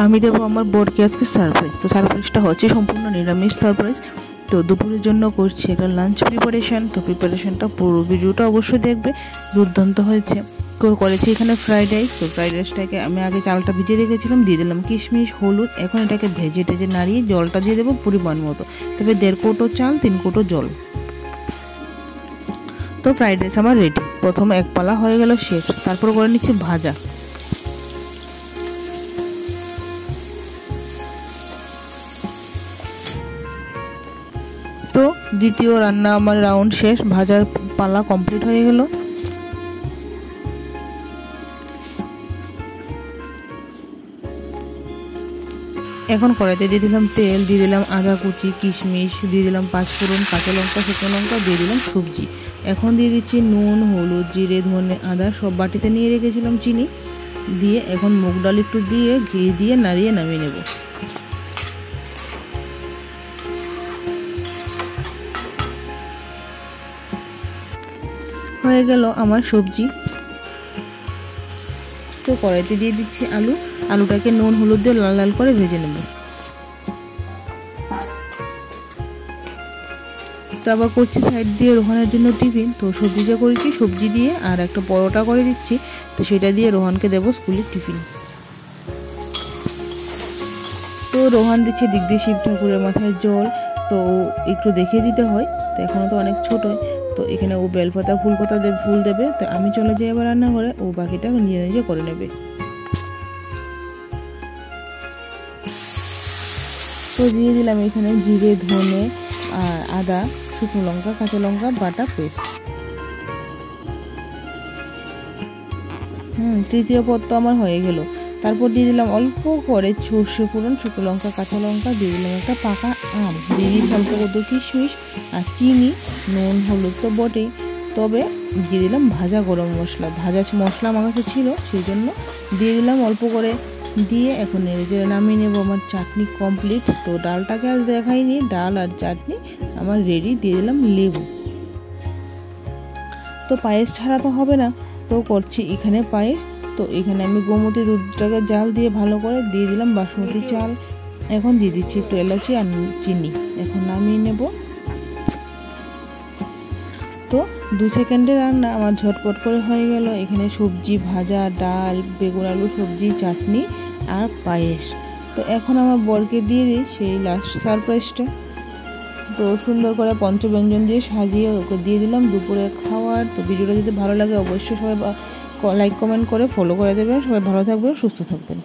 আমি দেবো আমার বরকে আজকে সারপ্রাইজ। তো সারপ্রাইজটা হচ্ছে সম্পূর্ণ নিরামিষ সারপ্রাইজ। তো দুপুরের জন্য করছি একটা লাঞ্চ প্রিপারেশান। তো প্রিপারেশানটা পুরো ভিডিওটা অবশ্যই দেখবে, দুর্দান্ত হয়েছে। করেছি এখানে ফ্রাইড রাইস। তো ফ্রাইড রাইসটাকে আমি আগে চালটা ভিজিয়ে রেখেছিলাম, দিয়ে দিলাম কিশমিশ, হলুদ। এখন এটাকে ভেজে টেজে নাড়িয়ে জলটা দিয়ে দেবো পরিমাণ মতো। তবে 1.5 কৌটো চাল, 3 কৌটো জল। তো ফ্রাইড রাইস আমার রেডি। প্রথম এক পালা হয়ে গেল শেষ। তারপর করে নিচ্ছি ভাজা। তো দ্বিতীয় রান্না আমার রাউন্ড শেষ, ভাজার পালা কমপ্লিট হয়ে গেল। এখন কড়াইতে দিয়ে দিলাম তেল, দিয়ে দিলাম আদা কুচি, কিশমিশ, দিয়ে দিলাম 5 ফোড়ন, কাঁচা লঙ্কা, শুকনো লঙ্কা, দিয়ে দিলাম সবজি। এখন দিয়ে দিচ্ছি নুন, হলুদ, জিরে, ধনে, আদা সব বাটিতে নিয়ে রেখেছিলাম, চিনি দিয়ে এখন মুগ ডাল একটু দিয়ে ঘি দিয়ে নাড়িয়ে নামিয়ে নেব। হয়ে গেল আমার সবজি। তো কড়াইতে দিয়ে দিচ্ছি আলু। আলুটাকে নুন হলুদ দিয়ে লাল লাল করে ভেজে নেব। তো আবার করছি সাইড দিয়ে রোহানের জন্য টিফিন। তো সবজিটা করেছি, সবজি দিয়ে আর একটা পরোটা করে দিচ্ছি। তো সেটা দিয়ে রোহানকে দেবো স্কুলের টিফিন। তো রোহান দিচ্ছে দিক দিয়ে শিব ঠাকুরের মাথায় জল। তো একটু দেখে দিতে হয়, তো এখনও তো অনেক ছোট। তো এখানে ও বেলপাতা ফুলপাতা ফুল দেবে। তো আমি চলে যাই এবার রান্নাঘরে, ও বাকিটা নিজে নিজে করে নেবে। তো দিয়ে দিলাম এখানে জিরে, ধনে আর আদা, শুকনো লঙ্কা, কাঁচা লঙ্কা বাটা পেস্ট। তৃতীয় পদ তো আমার হয়ে গেল। তারপর দিয়ে দিলাম অল্প করে সর্ষে ফোড়ন, শুকনো লঙ্কা, কাঁচা লঙ্কা, দিয়ে দিলাম একটা পাকা আম, দিয়ে দিলাম অল্প কত কিশমিশ আর চিনি, নুন হলুদ তো বটেই, তবে দিয়ে দিলাম ভাজা গরম মশলা। ভাজা মশলা আমার কাছে ছিল, সেই জন্য দিয়ে দিলাম অল্প করে। দিয়ে এখন নেড়ে নামিয়ে নেবো। আমার চাটনি কমপ্লিট। তো ডালটাকে আজ দেখাইনি, ডাল আর চাটনি আমার রেডি। দিয়ে দিলাম লেবু। তো পায়েস ছাড়া তো হবে না, তো করছি এখানে পায়েস। তো এখানে আমি গোমতী দুধটাকে জাল দিয়ে ভালো করে দিয়ে দিলাম বাসমতি চাল। এখন দিয়ে দিচ্ছি একটু এলাচি আর চিনি। এখন নামিয়ে নেব। তো 2 সেকেন্ডে রান্না আমার ঝটপট করে হয়ে গেল। এখানে সবজি, ভাজা, ডাল, বেগুন আলু সবজি, চাটনি আর পায়েস। তো এখন আমার বরকে দিয়ে দিই সেই লাস্ট সারপ্রাইজটা। তো সুন্দর করে পঞ্চব্যঞ্জন দিয়ে সাজিয়ে ওকে দিয়ে দিলাম দুপুরে খাওয়ার। তো ভিডিওটা যদি ভালো লাগে অবশ্যই সবাই লাইক কমেন্ট করে ফলো করে দেবেন। সবাই ভালো থাকবেন, সুস্থ থাকবেন।